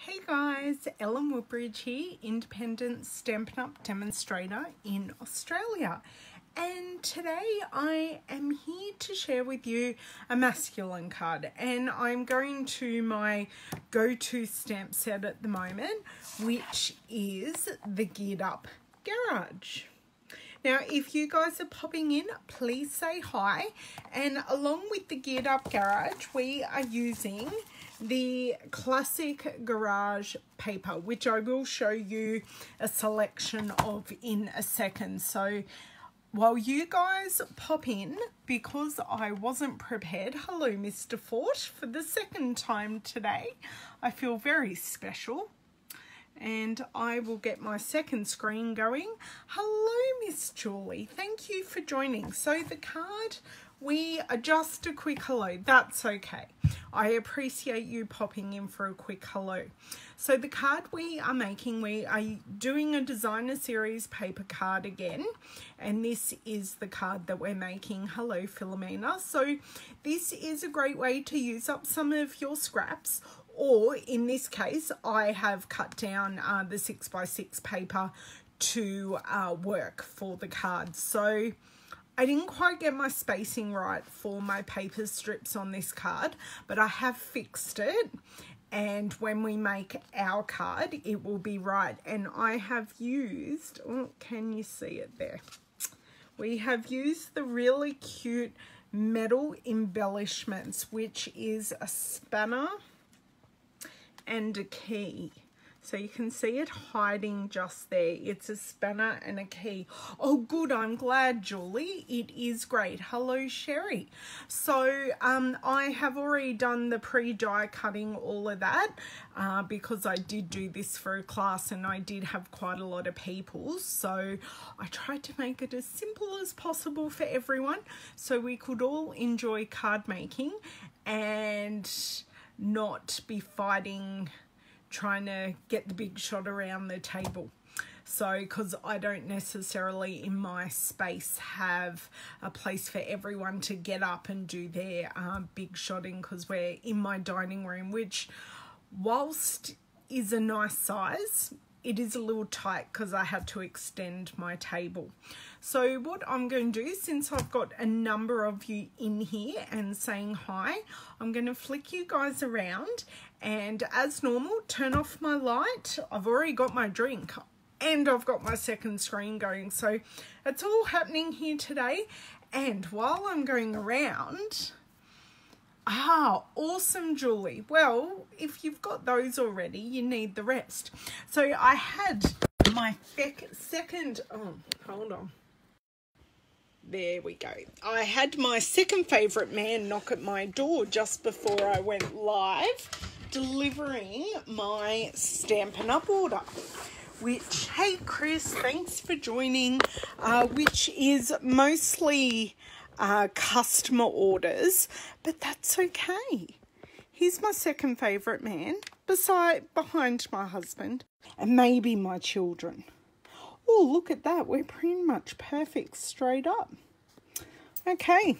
Hey guys, Ellen Woodbridge here, independent Stampin' Up demonstrator in Australia. And today I am here to share with you a masculine card, and I'm going to my go-to stamp set at the moment, which is the Geared Up Garage. Now, if you guys are popping in, please say hi. And along with the Geared Up Garage, we are using the classic garage paper, which I will show you a selection of in a second. So while you guys pop in, because I wasn't prepared, hello Mr. Fort, for the second time today, I feel very special. And I will get my second screen going. Hello, Miss Julie. Thank you for joining. So the card, we are just a quick hello. That's okay. I appreciate you popping in for a quick hello. So the card we are making, we are doing a designer series paper card again. And this is the card that we're making. Hello, Philomena. So this is a great way to use up some of your scraps. Or in this case, I have cut down the 6x6 paper to work for the card. So I didn't quite get my spacing right for my paper strips on this card, but I have fixed it. And when we make our card, it will be right. And I have used, oh, can you see it there? We have used the really cute metal embellishments, which is a spanner and a key. So you can see it hiding just there. It's a spanner and a key. Oh good, I'm glad, Julie. It is great. Hello, Sherry. So I have already done the pre-die cutting, all of that, because I did do this for a class and I did have quite a lot of people. So I tried to make it as simple as possible for everyone so we could all enjoy card making and not be fighting trying to get the big shot around the table. So because I don't necessarily in my space have a place for everyone to get up and do their big shotting, because we're in my dining room, which whilst is a nice size, it is a little tight because I had to extend my table. So what I'm going to do, since I've got a number of you in here and saying hi, I'm going to flick you guys around and as normal, turn off my light. I've already got my drink and I've got my second screen going. So it's all happening here today. And while I'm going around, awesome, Julie. Well, if you've got those already, you need the rest. So I had my second, hold on. There we go. I had my second favourite man knock at my door just before I went live, delivering my Stampin' Up order, which, hey Chris, thanks for joining, which is mostly customer orders, but that's okay. He's my second favourite man, behind my husband and maybe my children. Oh, look at that. We're pretty much perfect straight up. Okay,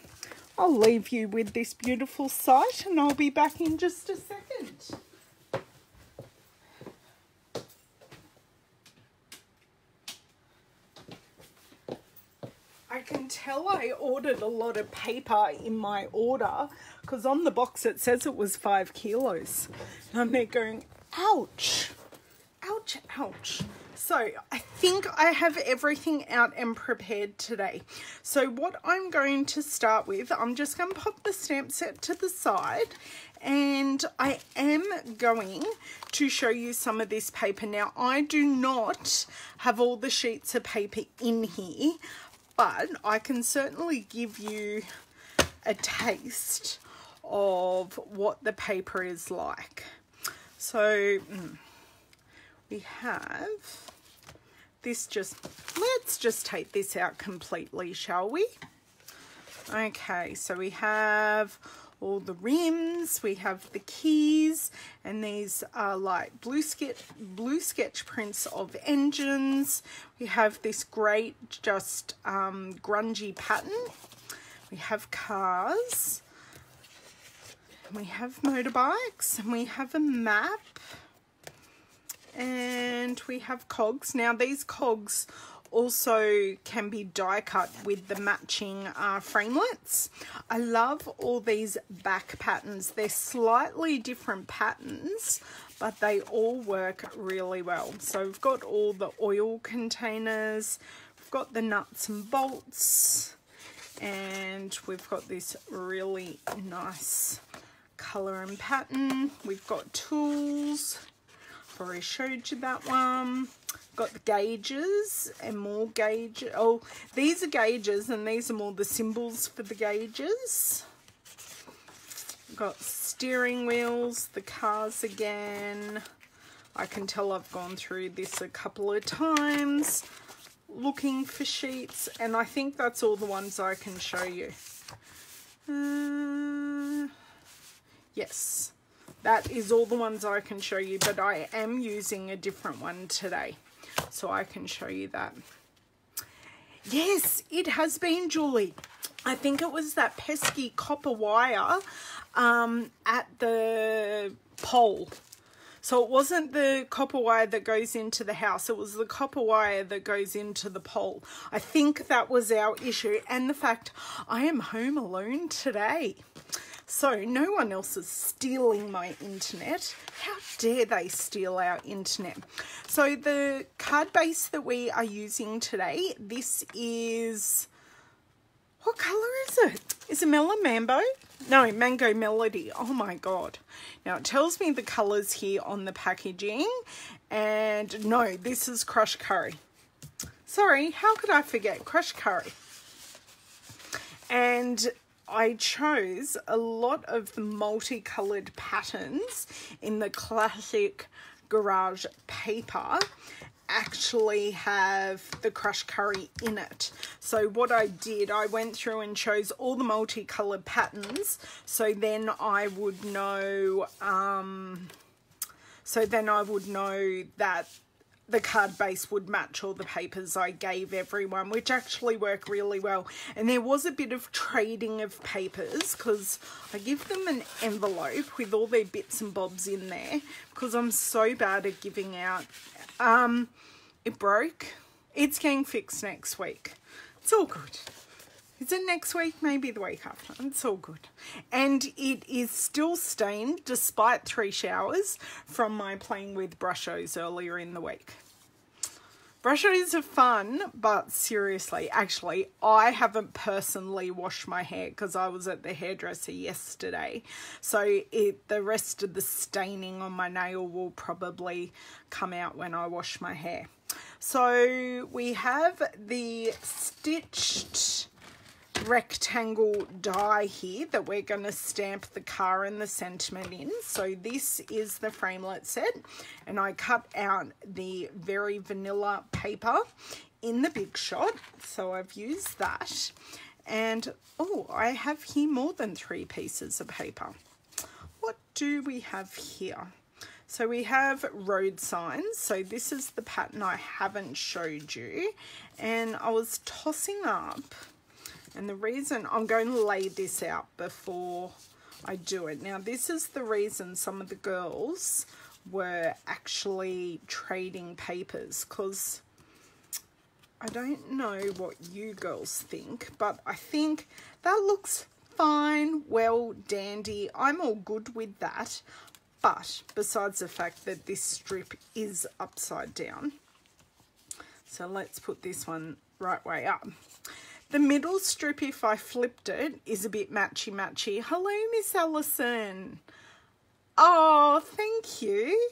I'll leave you with this beautiful sight and I'll be back in just a second. I can tell I ordered a lot of paper in my order because on the box it says it was 5 kilos. And I'm there going, ouch, ouch, ouch. So I think I have everything out and prepared today. So what I'm going to start with, I'm just going to pop the stamp set to the side and I am going to show you some of this paper. Now, I do not have all the sheets of paper in here, but I can certainly give you a taste of what the paper is like. So we have this, let's just take this out completely, shall we? Okay, so we have all the rims, we have the keys, and these are like blue sketch prints of engines. We have this great just grungy pattern. We have cars, and we have motorbikes, and we have a map, And we have cogs. Now these cogs also can be die cut with the matching framelits. I love all these back patterns. They're slightly different patterns, but they all work really well. So we've got all the oil containers, we've got the nuts and bolts, and we've got this really nice colour and pattern. We've got tools. I've already showed you that one. Got the gauges and more gauges. Oh, these are gauges and these are more the symbols for the gauges. Got steering wheels, the cars again. I can tell I've gone through this a couple of times looking for sheets, and I think that's all the ones I can show you. Yes, that is all the ones I can show you, but I am using a different one today, so I can show you that. Yes, it has been, Julie. I think it was that pesky copper wire at the pole. So it wasn't the copper wire that goes into the house, it was the copper wire that goes into the pole. I think that was our issue, and the fact I am home alone today. So no one else is stealing my internet. How dare they steal our internet? So the card base that we are using today, this is, what colour is it? Is it Melon Mambo? No, Mango Melody. Oh my God. Now it tells me the colours here on the packaging, and no, this is Crushed Curry. Sorry, how could I forget Crushed Curry? And I chose a lot of the multicoloured patterns in the classic garage paper actually have the Crushed Curry in it. So what I did, I went through and chose all the multicolored patterns, so then I would know that the card base would match all the papers I gave everyone, which actually worked really well. And there was a bit of trading of papers because I give them an envelope with all their bits and bobs in there because I'm so bad at giving out. It broke. It's getting fixed next week. It's all good. Is it next week? Maybe the week after. It's all good. And it is still stained despite 3 showers from my playing with brushos earlier in the week. Brushos are fun, but seriously, actually, I haven't personally washed my hair because I was at the hairdresser yesterday. So the rest of the staining on my nail will probably come out when I wash my hair. So we have the stitched rectangle die here that we're going to stamp the car and the sentiment in. So this is the framelit set, and I cut out the very vanilla paper in the Big Shot, so I've used that. And oh, I have here more than 3 pieces of paper. What do we have here? So we have road signs. So this is the pattern I haven't showed you, and I was tossing up. And the reason I'm going to lay this out before I do it. Now, this is the reason some of the girls were actually trading papers, because I don't know what you girls think, but I think that looks fine, well, dandy. I'm all good with that. But besides the fact that this strip is upside down. So let's put this one right way up. The middle strip, if I flipped it, is a bit matchy-matchy. Hello, Miss Allison. Oh, thank you.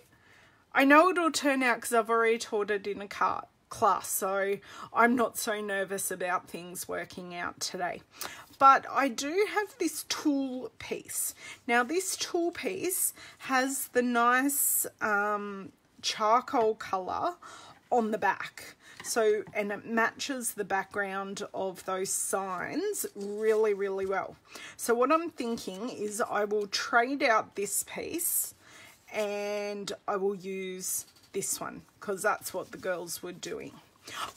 I know it'll turn out because I've already taught it in a class, so I'm not so nervous about things working out today. But I do have this tulle piece. Now, this tulle piece has the nice charcoal colour on the back. So, and it matches the background of those signs really, really well. So what I'm thinking is I will trade out this piece and I will use this one because that's what the girls were doing.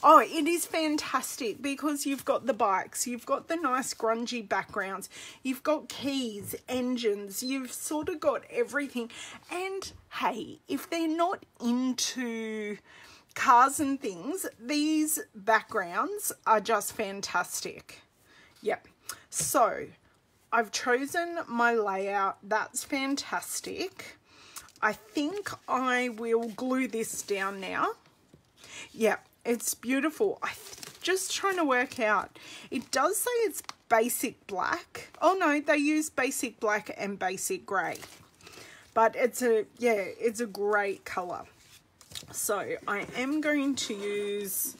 Oh, it is fantastic because you've got the bikes, you've got the nice grungy backgrounds, you've got keys, engines, you've sort of got everything. And hey, if they're not into cars and things, these backgrounds are just fantastic. Yep. So I've chosen my layout. That's fantastic. I think I will glue this down now. Yeah, it's beautiful. I'm just trying to work out. It does say it's basic black. Oh no, they use basic black and basic grey. But it's a, yeah, it's a great colour. So I am going to use,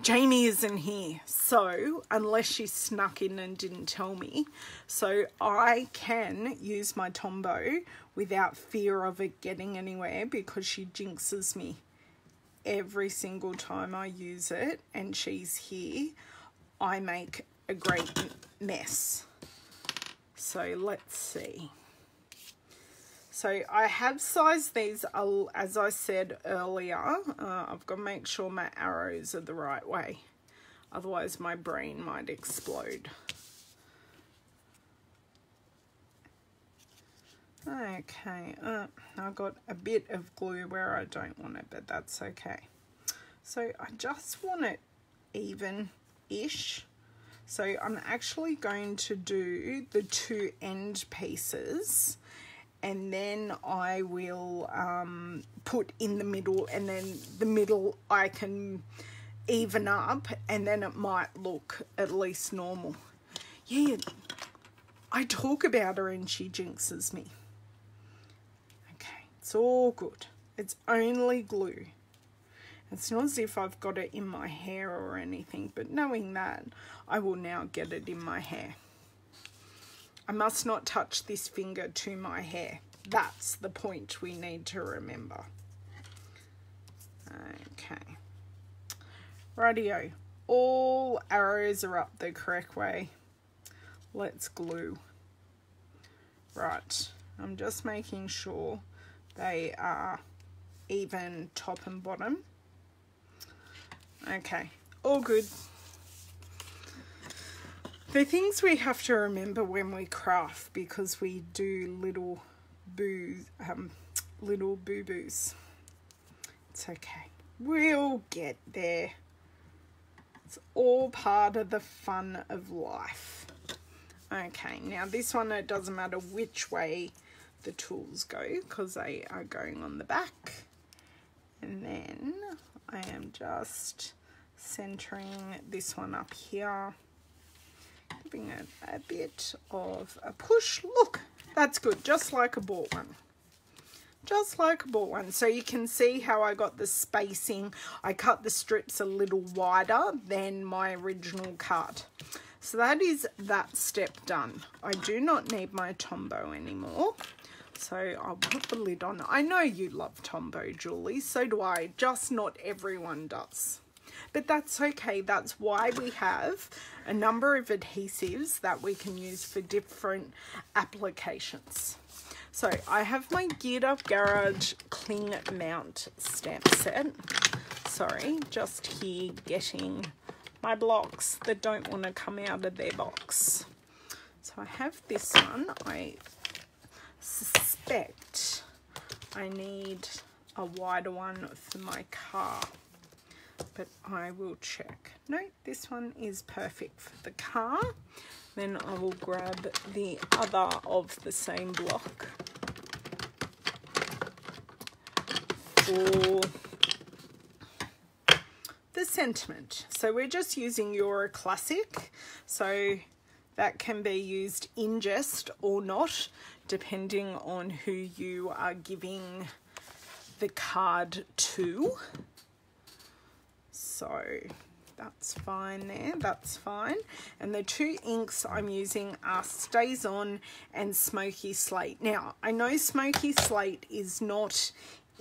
Jamie isn't here, so unless she snuck in and didn't tell me, so I can use my Tombow without fear of it getting anywhere because she jinxes me every single time I use it, and she's here. I make a great mess. So let's see. So I have sized these, as I said earlier. I've got to make sure my arrows are the right way. Otherwise my brain might explode. Okay, I've got a bit of glue where I don't want it, but that's okay. So I just want it even-ish. So I'm actually going to do the two end pieces, and then I will put in the middle, and then the middle I can even up, and then it might look at least normal. Yeah, I talk about her and she jinxes me. Okay, it's all good. It's only glue. It's not as if I've got it in my hair or anything, but knowing that, I will now get it in my hair. I must not touch this finger to my hair. That's the point we need to remember. Okay. Rightio. All arrows are up the correct way. Let's glue. Right. I'm just making sure they are even top and bottom. Okay. All good. The things we have to remember when we craft, because we do little boo-boos. It's okay. We'll get there. It's all part of the fun of life. Okay, now this one, it doesn't matter which way the tools go because they are going on the back. And then I am just centering this one up here. Giving it a bit of a push. Look, that's good, just like a bought one. Just like a bought one. So you can see how I got the spacing. I cut the strips a little wider than my original cut. So that is that step done. I do not need my Tombow anymore. So I'll put the lid on. I know you love Tombow, Julie. So do I. Just not everyone does. But that's okay. That's why we have a number of adhesives that we can use for different applications. So I have my Geared Up Garage Cling Mount stamp set. Sorry, just here getting my blocks that don't want to come out of their box. So I have this one. I suspect I need a wider one for my car, but I will check. No, this one is perfect for the car. Then I will grab the other of the same block for the sentiment. So we're just using Euro Classic, so that can be used in jest or not, depending on who you are giving the card to. So that's fine there, that's fine. And the two inks I'm using are Stays On and Smoky Slate. Now, I know Smoky Slate is not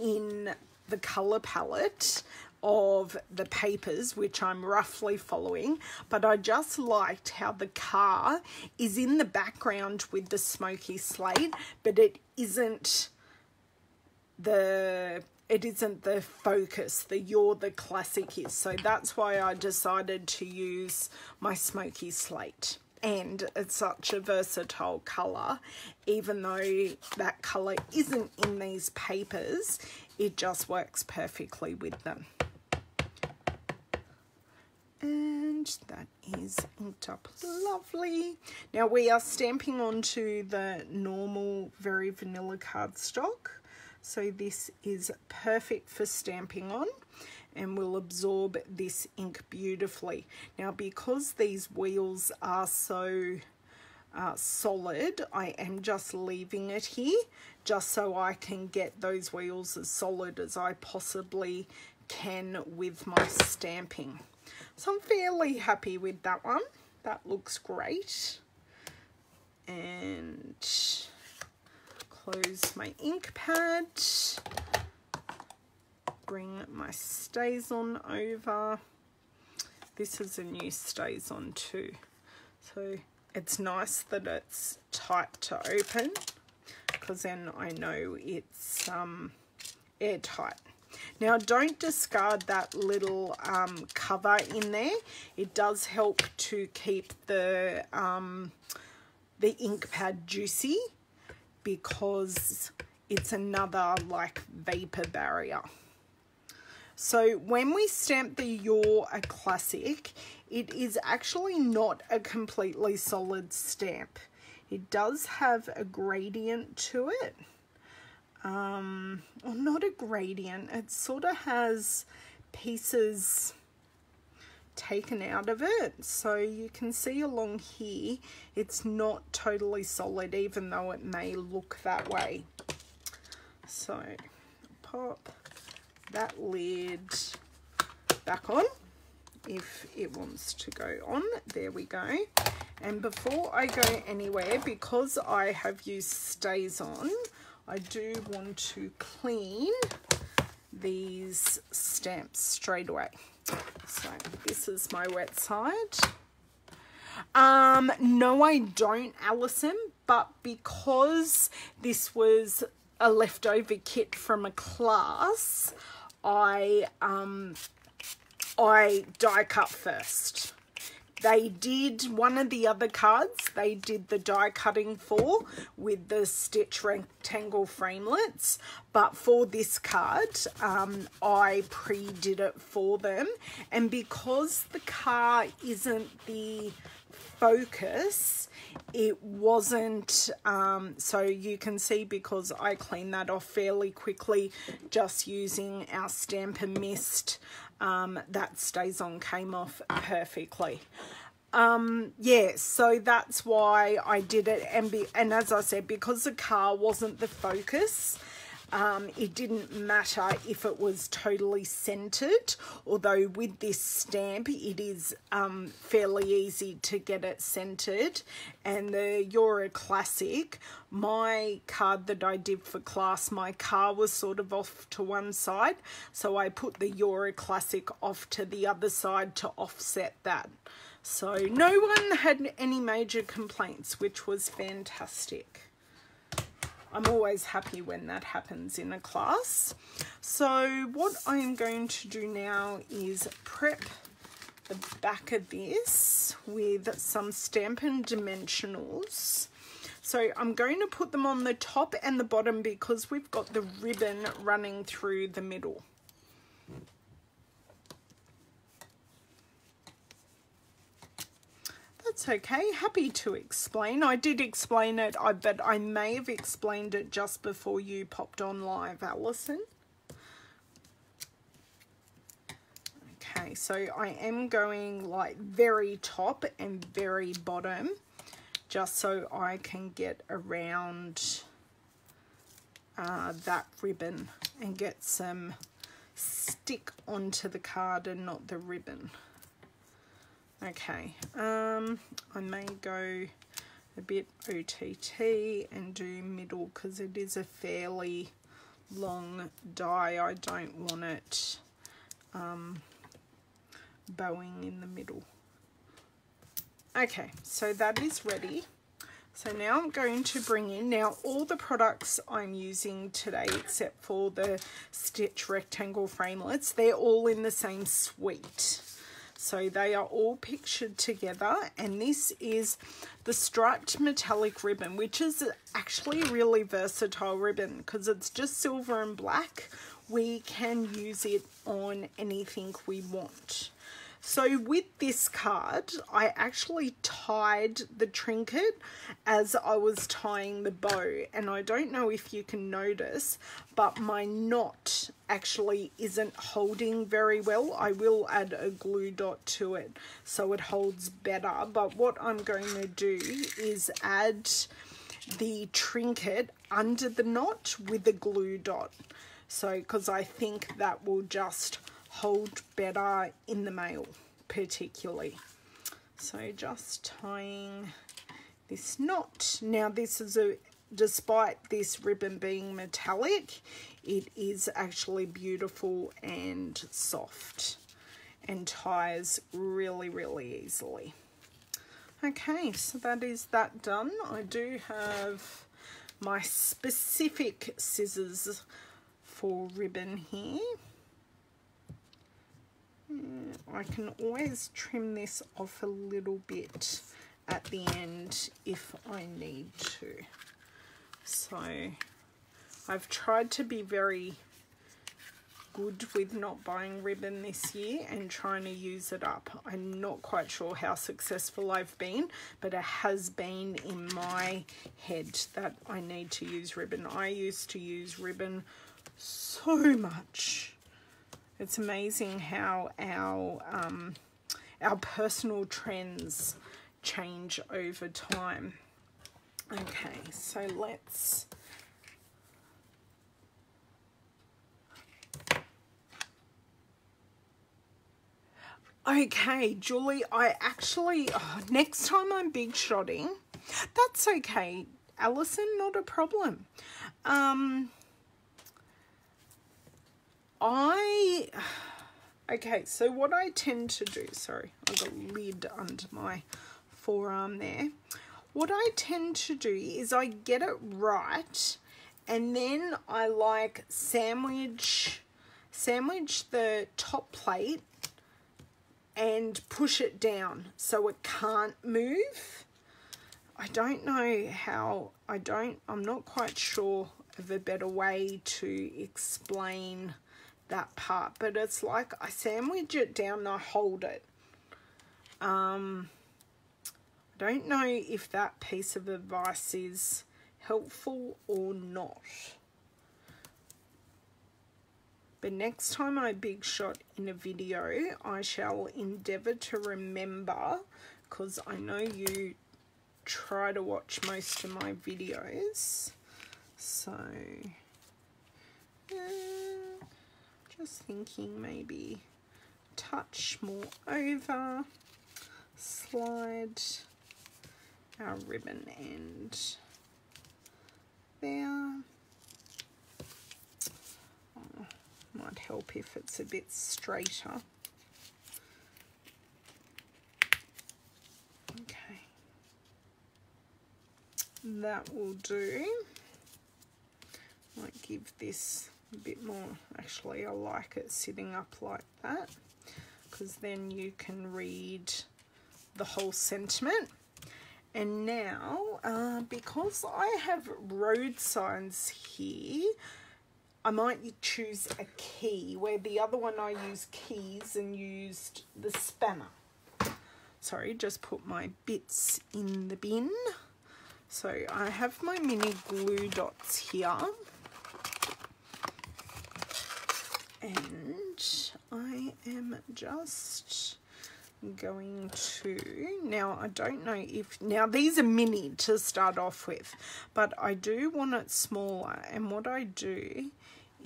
in the colour palette of the papers, which I'm roughly following, but I just liked how the car is in the background with the Smoky Slate, but it isn't it isn't the focus, the You're the Classic is. So that's why I decided to use my Smoky Slate. And it's such a versatile colour, even though that colour isn't in these papers, it just works perfectly with them. And that is inked up lovely. Now we are stamping onto the normal, very vanilla cardstock. So this is perfect for stamping on and will absorb this ink beautifully. Now because these wheels are so solid, I am just leaving it here just so I can get those wheels as solid as I possibly can with my stamping. So I'm fairly happy with that one. That looks great. And close my ink pad. Bring my StazOn over. This is a new StazOn too. So it's nice that it's tight to open, because then I know it's airtight. Now don't discard that little cover in there. It does help to keep the ink pad juicy, because it's another like vapor barrier. So when we stamp the You're a Classic, it is actually not a completely solid stamp. It does have a gradient to it. Well, not a gradient, it sort of has pieces taken out of it. So you can see along here, it's not totally solid, even though it may look that way. So pop that lid back on if it wants to go on. There we go. And before I go anywhere, because I have used StazOn, I do want to clean these stamps straight away. So this is my wet side. No, I don't, Alison, but because this was a leftover kit from a class, I die cut first. They did one of the other cards, they did the die cutting for with the stitch rectangle framelits, but for this card I pre-did it for them. And because the car isn't the focus, it wasn't, so you can see, because I cleaned that off fairly quickly just using our Stampin' Mist, that StazOn came off perfectly. Yeah, so that's why I did it. And as I said, because the car wasn't the focus, it didn't matter if it was totally centered, although with this stamp it is fairly easy to get it centered. And the You're a Classic, my card that I did for class, my car was sort of off to one side, so I put the You're a Classic off to the other side to offset that. So no one had any major complaints, which was fantastic. I'm always happy when that happens in a class. So what I'm going to do now is prep the back of this with some Stampin' Dimensionals. So I'm going to put them on the top and the bottom because we've got the ribbon running through the middle. That's okay, happy to explain. I did explain it, but I may have explained it just before you popped on live, Alison. Okay, so I am going like very top and very bottom, just so I can get around that ribbon and get some stick onto the card and not the ribbon. Okay, I may go a bit OTT and do middle because it is a fairly long die. I don't want it bowing in the middle. Okay, so that is ready. So now I'm going to bring in, now all the products I'm using today except for the Stitch rectangle framelits, they're all in the same suite. So they are all pictured together, and this is the striped metallic ribbon, which is actually a really versatile ribbon because it's just silver and black. We can use it on anything we want. So with this card, I actually tied the trinket as I was tying the bow, and I don't know if you can notice, but my knot actually isn't holding very well. I will add a glue dot to it so it holds better, but what I'm going to do is add the trinket under the knot with a glue dot. So, because I think that will just hold better in the mail particularly. So just tying this knot. Now this is despite this ribbon being metallic, it is actually beautiful and soft and ties really, really easily. Okay, so that is that done. I do have my specific scissors for ribbon here. I can always trim this off a little bit at the end if I need to. So I've tried to be very good with not buying ribbon this year and trying to use it up. I'm not quite sure how successful I've been, but it has been in my head that I need to use ribbon. I used to use ribbon so much. It's amazing how our personal trends change over time. Okay, so let's okay, Julie, I actually next time I'm big shotting, that's okay, Alison, not a problem. Okay, so what I tend to do, sorry, I've got a lid under my forearm there. What I tend to do is I get it right, and then I like sandwich the top plate and push it down so it can't move. I don't know how, I'm not quite sure of a better way to explain that part, but it's like I sandwich it down and I hold it. I don't know if that piece of advice is helpful or not, but next time I big shot in a video I shall endeavour to remember, because I know you try to watch most of my videos. So just thinking maybe touch more over, slide our ribbon end there. Oh, might help if it's a bit straighter. Okay, that will do. Might give this a bit more, actually I like it sitting up like that, because then you can read the whole sentiment. And now because I have road signs here, I might choose a key, where the other one I used keys and used the spanner. Sorry, just put my bits in the bin. So I have my mini glue dots here, and I am just going to, now I don't know if, now these are mini to start off with, but I do want it smaller, and what I do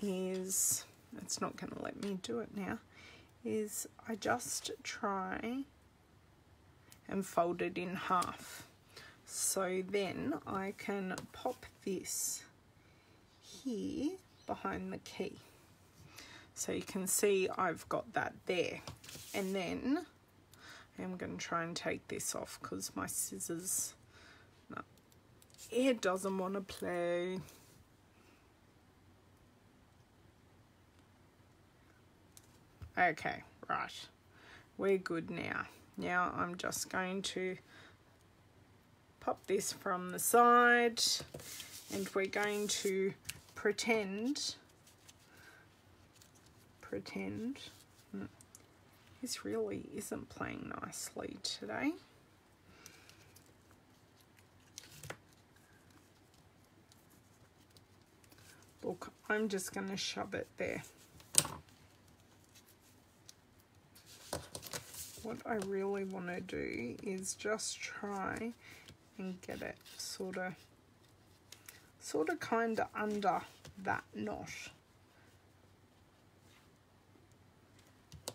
is, it's not going to let me do it now, is I just try and fold it in half. So then I can pop this here behind the key. So you can see I've got that there. And then I'm going to try and take this off because my scissors, no, It doesn't want to play. Okay, right. We're good now. Now I'm just going to pop this from the side, and we're going to pretend this really isn't playing nicely today. Look, I'm just going to shove it there. What I really want to do is just try and get it sort of kind of under that knot.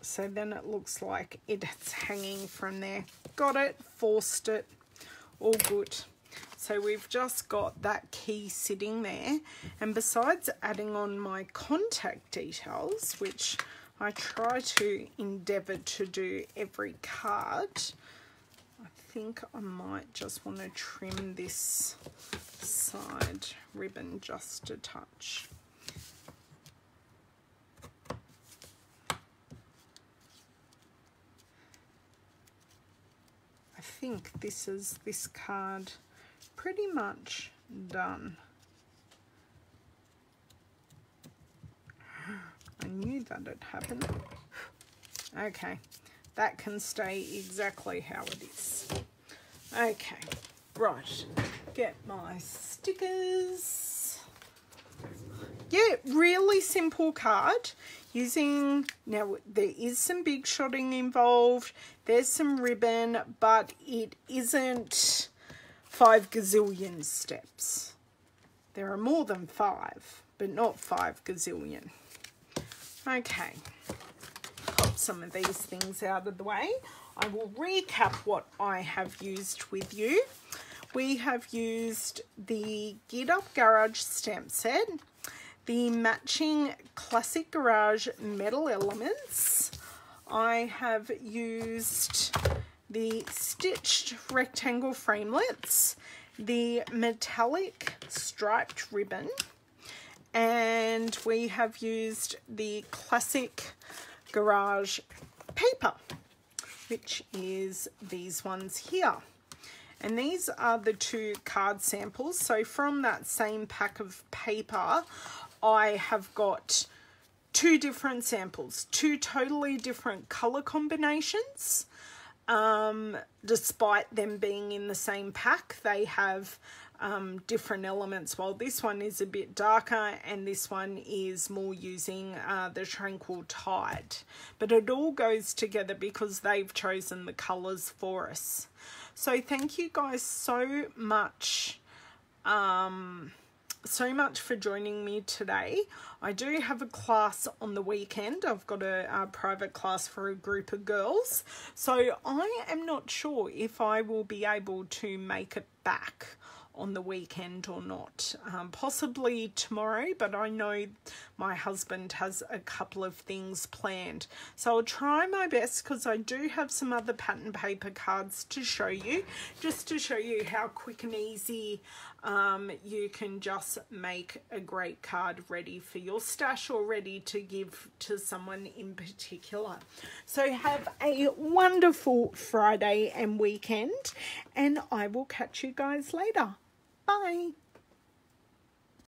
So then it looks like it's hanging from there. Got it, forced it, all good. So we've just got that key sitting there. And besides adding on my contact details, which I try to endeavour to do every card, I think I might just want to trim this side ribbon just a touch. I think this is this card pretty much done. I knew that had happened. Okay, that can stay exactly how it is. Okay, right, get my stickers. Yeah, really simple card. Now there is some big shotting involved, there's some ribbon, but it isn't 5 gazillion steps. There are more than 5, but not 5 gazillion. Okay, pop some of these things out of the way. I will recap what I have used with you. We have used the Geared Up Garage stamp set, the matching Classic Garage metal elements. I have used the stitched rectangle framelits, the metallic striped ribbon, and we have used the Classic Garage paper, which is these ones here. And these are the 2 card samples. So from that same pack of paper, I have got 2 different samples, 2 totally different color combinations. Despite them being in the same pack, they have different elements. While this one is a bit darker and this one is more using the Tranquil Tide. But it all goes together because they've chosen the colours for us. So thank you guys so much. So much for joining me today. I do have a class on the weekend. I've got a private class for a group of girls. So I am not sure if I will be able to make it back on the weekend or not. Possibly tomorrow, but I know my husband has a couple of things planned. So I'll try my best, because I do have some other pattern paper cards to show you, just to show you how quick and easy you can just make a great card ready for your stash or ready to give to someone in particular. So have a wonderful Friday and weekend, and I will catch you guys later. Bye.